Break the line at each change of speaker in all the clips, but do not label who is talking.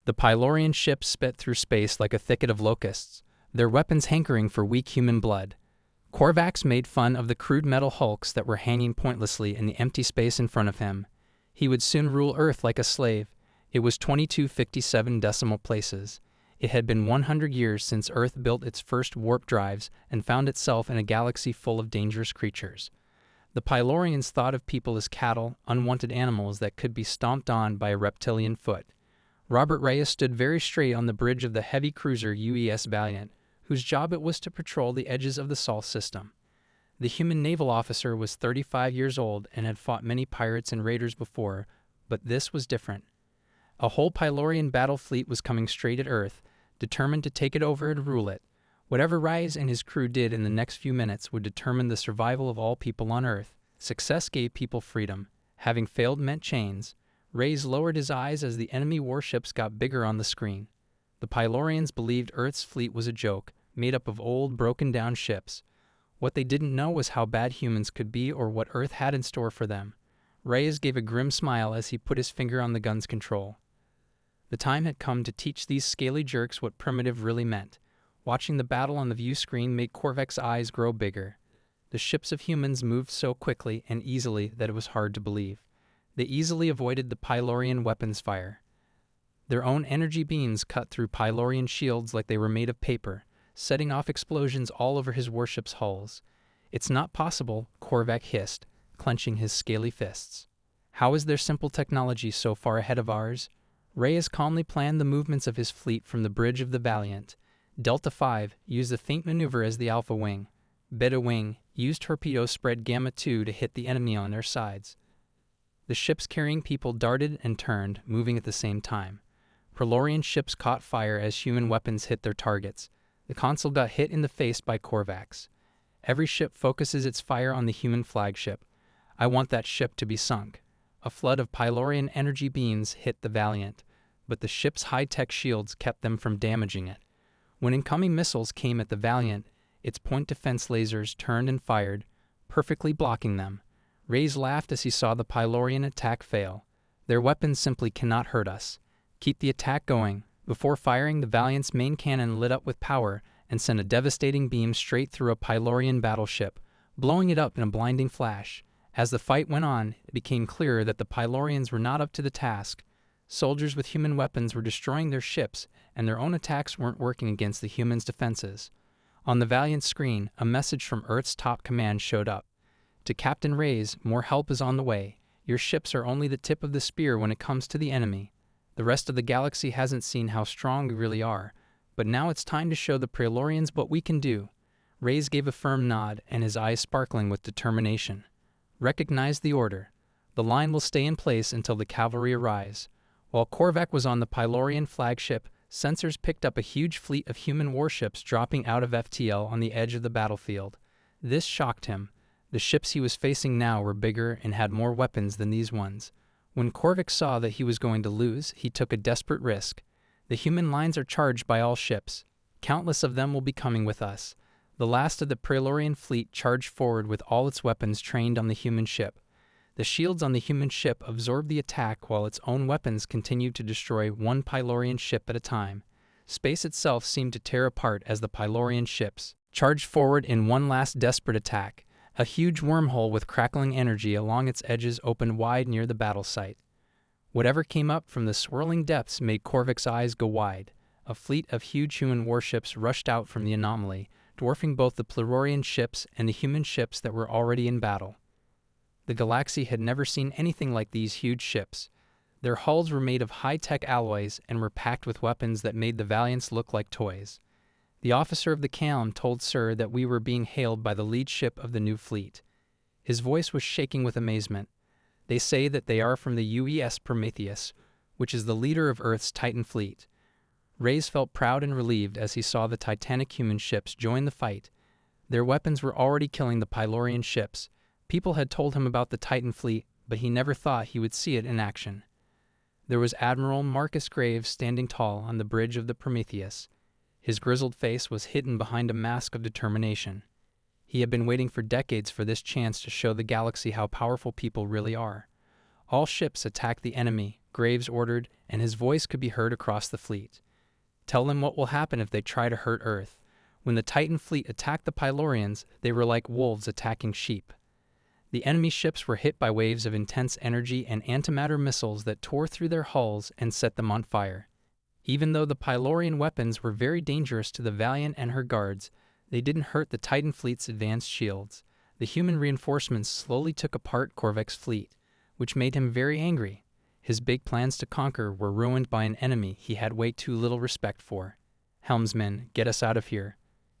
The Pylorian ships sped through space like a thicket of locusts, their weapons hankering for weak human blood. Korvax made fun of the crude metal hulks that were hanging pointlessly in the empty space in front of him. He would soon rule Earth like a slave. It was 2257 decimal places. It had been 100 years since Earth built its first warp drives and found itself in a galaxy full of dangerous creatures. The Pylorians thought of people as cattle, unwanted animals that could be stomped on by a reptilian foot. Robert Reyes stood very straight on the bridge of the heavy cruiser UES Valiant, whose job it was to patrol the edges of the Sol system. The human naval officer was 35 years old and had fought many pirates and raiders before, but this was different. A whole Pylorian battle fleet was coming straight at Earth, determined to take it over and rule it. Whatever Reyes and his crew did in the next few minutes would determine the survival of all people on Earth. Success gave people freedom. Having failed meant chains. Reyes lowered his eyes as the enemy warships got bigger on the screen. The Pylorians believed Earth's fleet was a joke, made up of old, broken-down ships. What they didn't know was how bad humans could be or what Earth had in store for them. Reyes gave a grim smile as he put his finger on the gun's control. The time had come to teach these scaly jerks what primitive really meant. Watching the battle on the view screen made Korvac's eyes grow bigger. The ships of humans moved so quickly and easily that it was hard to believe. They easily avoided the Pylorian weapons fire. Their own energy beams cut through Pylorian shields like they were made of paper, setting off explosions all over his warship's hulls. "It's not possible," Korvac hissed, clenching his scaly fists. "How is their simple technology so far ahead of ours?" Reyes calmly planned the movements of his fleet from the bridge of the Valiant. Delta 5 used the feint maneuver as the Alpha Wing. Beta Wing used torpedo spread Gamma 2 to hit the enemy on their sides. The ships carrying people darted and turned, moving at the same time. Pylorian ships caught fire as human weapons hit their targets. The console got hit in the face by Korvax. Every ship focuses its fire on the human flagship. I want that ship to be sunk. A flood of Pylorian energy beams hit the Valiant, but the ship's high-tech shields kept them from damaging it. When incoming missiles came at the Valiant, its point defense lasers turned and fired, perfectly blocking them. Reyes laughed as he saw the Pylorian attack fail. "Their weapons simply cannot hurt us. Keep the attack going." Before firing, the Valiant's main cannon lit up with power and sent a devastating beam straight through a Pylorian battleship, blowing it up in a blinding flash. As the fight went on, it became clearer that the Pylorians were not up to the task. Soldiers with human weapons were destroying their ships, and their own attacks weren't working against the humans' defenses. On the Valiant's screen, a message from Earth's top command showed up. "To Captain Reyes, more help is on the way. Your ships are only the tip of the spear when it comes to the enemy. The rest of the galaxy hasn't seen how strong we really are, but now it's time to show the Pylorians what we can do." Reyes gave a firm nod, and his eyes sparkling with determination. "Recognize the order. The line will stay in place until the cavalry arrives." While Korvac was on the Pylorian flagship, sensors picked up a huge fleet of human warships dropping out of FTL on the edge of the battlefield. This shocked him. The ships he was facing now were bigger and had more weapons than these ones. When Korvac saw that he was going to lose, he took a desperate risk. "The human lines are charged by all ships. Countless of them will be coming with us." The last of the Pylorian fleet charged forward with all its weapons trained on the human ship. The shields on the human ship absorbed the attack while its own weapons continued to destroy one Pylorian ship at a time. Space itself seemed to tear apart as the Pylorian ships charged forward in one last desperate attack. A huge wormhole with crackling energy along its edges opened wide near the battle site. Whatever came up from the swirling depths made Korvac's eyes go wide. A fleet of huge human warships rushed out from the anomaly, dwarfing both the Pylorian ships and the human ships that were already in battle. The galaxy had never seen anything like these huge ships. Their hulls were made of high-tech alloys and were packed with weapons that made the Valiants look like toys. The officer of the Calm told Sir that we were being hailed by the lead ship of the new fleet. His voice was shaking with amazement. "They say that they are from the UES Prometheus, which is the leader of Earth's Titan fleet." Reyes felt proud and relieved as he saw the Titanic human ships join the fight. Their weapons were already killing the Pylorian ships. People had told him about the Titan fleet, but he never thought he would see it in action. There was Admiral Marcus Graves standing tall on the bridge of the Prometheus. His grizzled face was hidden behind a mask of determination. He had been waiting for decades for this chance to show the galaxy how powerful people really are. All ships attacked the enemy, Graves ordered, and his voice could be heard across the fleet. "Tell them what will happen if they try to hurt Earth. When the Titan fleet attacked the Pylorians, they were like wolves attacking sheep." The enemy ships were hit by waves of intense energy and antimatter missiles that tore through their hulls and set them on fire. Even though the Pylorian weapons were very dangerous to the Valiant and her guards, they didn't hurt the Titan fleet's advanced shields. The human reinforcements slowly took apart Korvac's fleet, which made him very angry. His big plans to conquer were ruined by an enemy he had way too little respect for. "Helmsman, get us out of here,"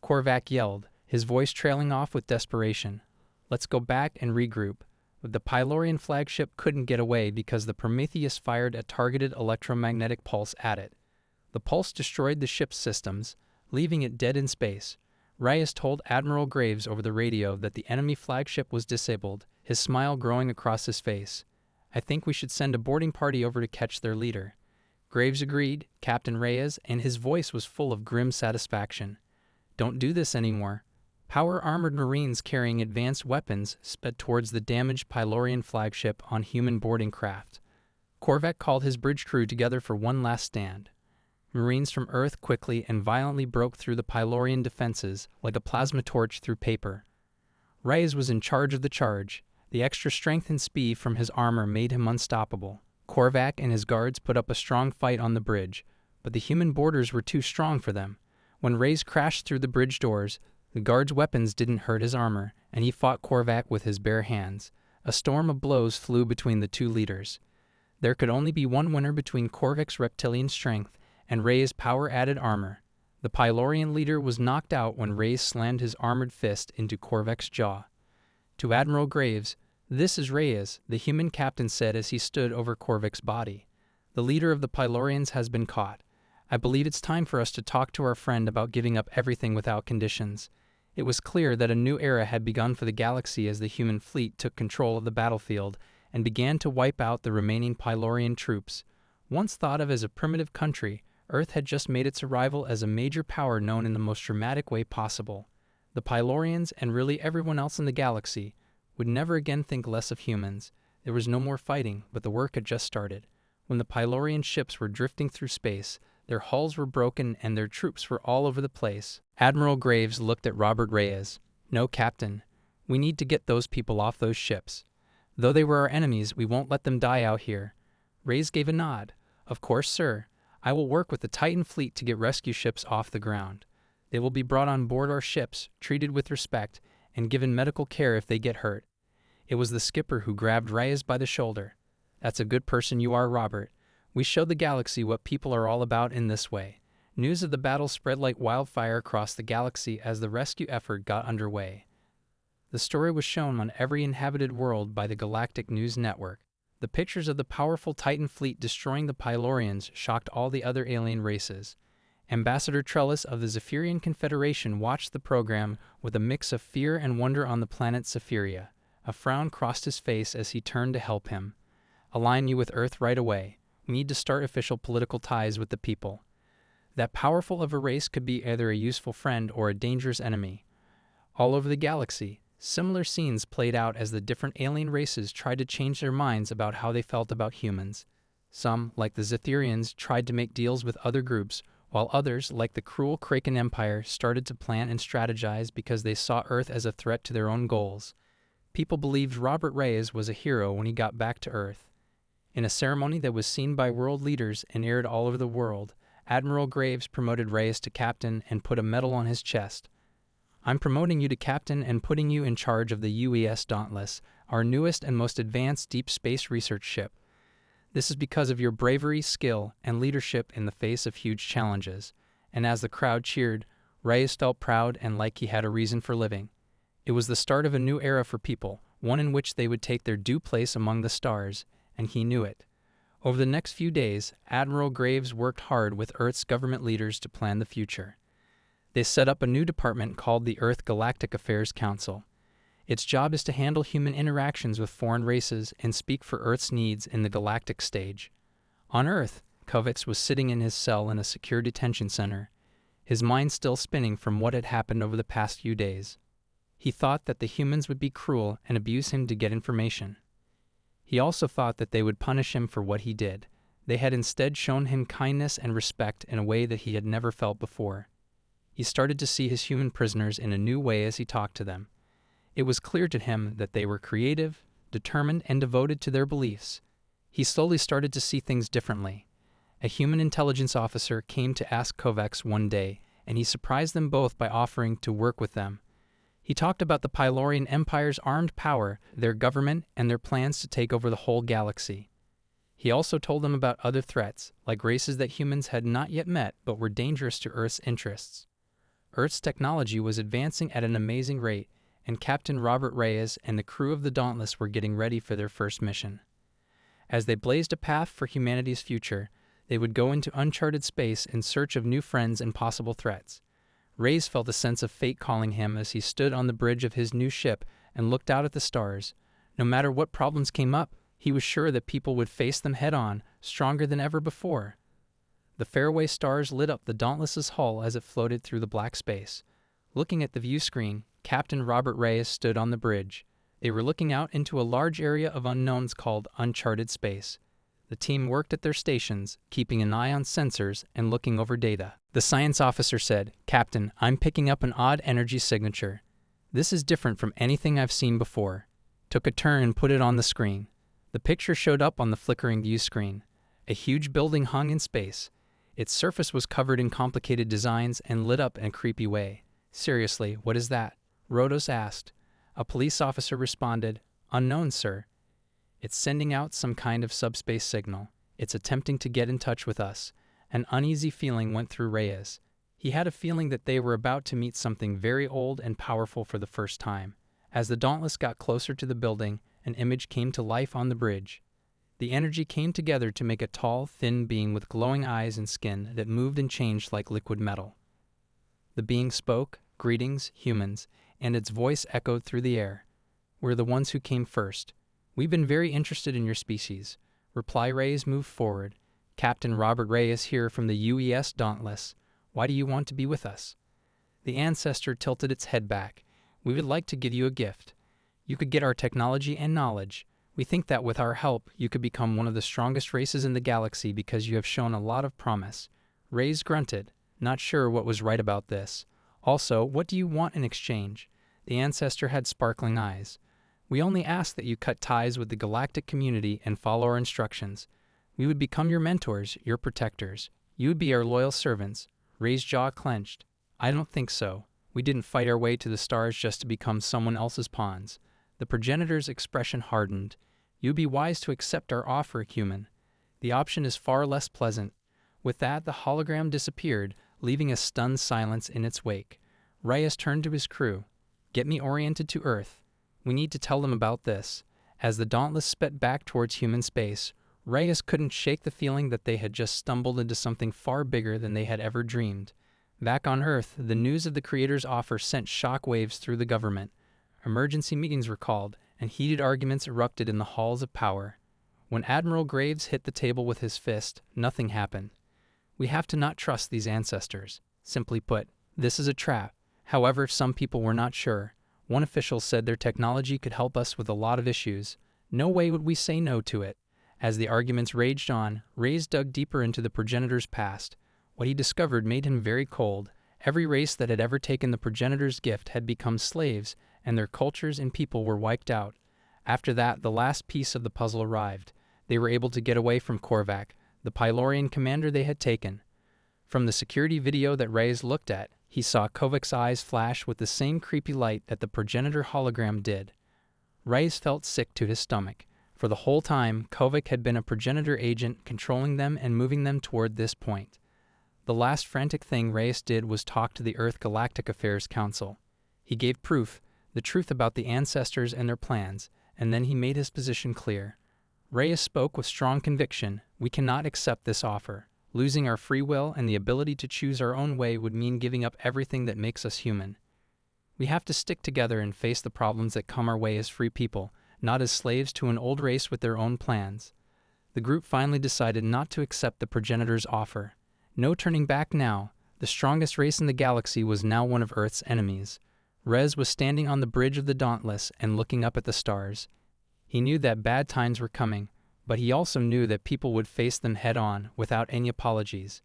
Korvac yelled, his voice trailing off with desperation. "Let's go back and regroup." But the Pylorian flagship couldn't get away because the Prometheus fired a targeted electromagnetic pulse at it. The pulse destroyed the ship's systems, leaving it dead in space. Reyes told Admiral Graves over the radio that the enemy flagship was disabled, his smile growing across his face. "I think we should send a boarding party over to catch their leader." Graves agreed, Captain Reyes, and his voice was full of grim satisfaction. "Don't do this anymore." Power-armored Marines carrying advanced weapons sped towards the damaged Pylorian flagship on human boarding craft. Korvac called his bridge crew together for one last stand. Marines from Earth quickly and violently broke through the Pylorian defenses like a plasma torch through paper. Reyes was in charge of the charge. The extra strength and speed from his armor made him unstoppable. Korvac and his guards put up a strong fight on the bridge, but the human boarders were too strong for them. When Reyes crashed through the bridge doors, the guard's weapons didn't hurt his armor, and he fought Korvac with his bare hands. A storm of blows flew between the two leaders. There could only be one winner between Korvac's reptilian strength and Reyes' power-added armor. The Pylorian leader was knocked out when Reyes slammed his armored fist into Korvac's jaw. To Admiral Graves, "This is Reyes," the human captain said as he stood over Korvac's body. "The leader of the Pylorians has been caught. I believe it's time for us to talk to our friend about giving up everything without conditions." It was clear that a new era had begun for the galaxy as the human fleet took control of the battlefield and began to wipe out the remaining Pylorian troops. Once thought of as a primitive country, Earth had just made its arrival as a major power known in the most dramatic way possible. The Pylorians, and really everyone else in the galaxy, would never again think less of humans. There was no more fighting, but the work had just started. When the Pylorian ships were drifting through space, their hulls were broken and their troops were all over the place. Admiral Graves looked at Robert Reyes. "No, Captain. We need to get those people off those ships. Though they were our enemies, we won't let them die out here." Reyes gave a nod. "Of course, sir. I will work with the Titan fleet to get rescue ships off the ground. They will be brought on board our ships, treated with respect, and given medical care if they get hurt." It was the skipper who grabbed Reyes by the shoulder. "That's a good person you are, Robert. We show the galaxy what people are all about in this way." News of the battle spread like wildfire across the galaxy as the rescue effort got underway. The story was shown on every inhabited world by the Galactic News Network. The pictures of the powerful Titan fleet destroying the Pylorians shocked all the other alien races. Ambassador Trellis of the Zephyrian Confederation watched the program with a mix of fear and wonder on the planet Zephyria. A frown crossed his face as he turned to help him. "Align you with Earth right away. We need to start official political ties with the people." That powerful of a race could be either a useful friend or a dangerous enemy. All over the galaxy, similar scenes played out as the different alien races tried to change their minds about how they felt about humans. Some, like the Zetherians, tried to make deals with other groups, while others, like the cruel Kraken Empire, started to plan and strategize because they saw Earth as a threat to their own goals. People believed Robert Reyes was a hero when he got back to Earth. In a ceremony that was seen by world leaders and aired all over the world, Admiral Graves promoted Reyes to captain and put a medal on his chest. "I'm promoting you to captain and putting you in charge of the UES Dauntless, our newest and most advanced deep space research ship. This is because of your bravery, skill, and leadership in the face of huge challenges." And as the crowd cheered, Reyes felt proud and like he had a reason for living. It was the start of a new era for people, one in which they would take their due place among the stars, and he knew it. Over the next few days, Admiral Graves worked hard with Earth's government leaders to plan the future. They set up a new department called the Earth Galactic Affairs Council. Its job is to handle human interactions with foreign races and speak for Earth's needs in the galactic stage. On Earth, Kovacs was sitting in his cell in a secure detention center, his mind still spinning from what had happened over the past few days. He thought that the humans would be cruel and abuse him to get information. He also thought that they would punish him for what he did. They had instead shown him kindness and respect in a way that he had never felt before. He started to see his human prisoners in a new way as he talked to them. It was clear to him that they were creative, determined, and devoted to their beliefs. He slowly started to see things differently. A human intelligence officer came to ask Kovacs one day, and he surprised them both by offering to work with them. He talked about the Pylorian Empire's armed power, their government, and their plans to take over the whole galaxy. He also told them about other threats, like races that humans had not yet met but were dangerous to Earth's interests. Earth's technology was advancing at an amazing rate, and Captain Robert Reyes and the crew of the Dauntless were getting ready for their first mission. As they blazed a path for humanity's future, they would go into uncharted space in search of new friends and possible threats. Reyes felt a sense of fate calling him as he stood on the bridge of his new ship and looked out at the stars. No matter what problems came up, he was sure that people would face them head-on, stronger than ever before. The faraway stars lit up the Dauntless's hull as it floated through the black space. Looking at the view screen, Captain Robert Reyes stood on the bridge. They were looking out into a large area of unknowns called uncharted space. The team worked at their stations, keeping an eye on sensors and looking over data. The science officer said, "Captain, I'm picking up an odd energy signature. This is different from anything I've seen before." Took a turn and put it on the screen. The picture showed up on the flickering view screen. A huge building hung in space. Its surface was covered in complicated designs and lit up in a creepy way. "Seriously, what is that?" Rhodos asked. A police officer responded, "Unknown, sir. It's sending out some kind of subspace signal. It's attempting to get in touch with us." An uneasy feeling went through Reyes. He had a feeling that they were about to meet something very old and powerful for the first time. As the Dauntless got closer to the building, an image came to life on the bridge. The energy came together to make a tall, thin being with glowing eyes and skin that moved and changed like liquid metal. The being spoke, "Greetings, humans," and its voice echoed through the air. "We're the ones who came first. We've been very interested in your species." Reply Reyes moved forward. "Captain Robert Reyes here from the UES Dauntless. Why do you want to be with us?" The ancestor tilted its head back. "We would like to give you a gift. You could get our technology and knowledge. We think that with our help, you could become one of the strongest races in the galaxy because you have shown a lot of promise." Reyes grunted, not sure what was right about this. "Also, what do you want in exchange?" The ancestor had sparkling eyes. "We only ask that you cut ties with the galactic community and follow our instructions. We would become your mentors, your protectors. You would be our loyal servants." Reyes' jaw clenched. "I don't think so. We didn't fight our way to the stars just to become someone else's pawns." The progenitor's expression hardened. "You'd be wise to accept our offer, human. The option is far less pleasant." With that, the hologram disappeared, leaving a stunned silence in its wake. Reyes turned to his crew. "Get me oriented to Earth. We need to tell them about this." As the Dauntless sped back towards human space, Reyes couldn't shake the feeling that they had just stumbled into something far bigger than they had ever dreamed. Back on Earth, the news of the Creator's offer sent shock waves through the government. Emergency meetings were called, and heated arguments erupted in the halls of power. When Admiral Graves hit the table with his fist, nothing happened. "We have to not trust these ancestors. Simply put, this is a trap." However, some people were not sure. One official said their technology could help us with a lot of issues. No way would we say no to it. As the arguments raged on, Reyes dug deeper into the progenitor's past. What he discovered made him very cold. Every race that had ever taken the progenitor's gift had become slaves, and their cultures and people were wiped out. After that, the last piece of the puzzle arrived. They were able to get away from Korvac, the Pylorian commander they had taken. From the security video that Reyes looked at, he saw Kovac's eyes flash with the same creepy light that the progenitor hologram did. Reyes felt sick to his stomach. For the whole time, Kovac had been a progenitor agent controlling them and moving them toward this point. The last frantic thing Reyes did was talk to the Earth Galactic Affairs Council. He gave proof, the truth about the ancestors and their plans, and then he made his position clear. Reyes spoke with strong conviction. "We cannot accept this offer. Losing our free will and the ability to choose our own way would mean giving up everything that makes us human. We have to stick together and face the problems that come our way as free people, not as slaves to an old race with their own plans." The group finally decided not to accept the progenitor's offer. No turning back now. The strongest race in the galaxy was now one of Earth's enemies. Rez was standing on the bridge of the Dauntless and looking up at the stars. He knew that bad times were coming, but he also knew that people would face them head-on without any apologies.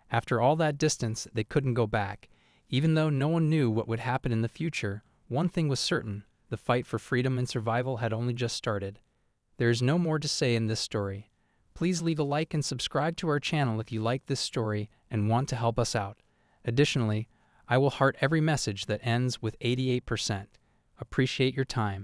After all that distance, they couldn't go back. Even though no one knew what would happen in the future, one thing was certain: the fight for freedom and survival had only just started. There is no more to say in this story. Please leave a like and subscribe to our channel if you like this story and want to help us out. Additionally, I will heart every message that ends with 88%. Appreciate your time.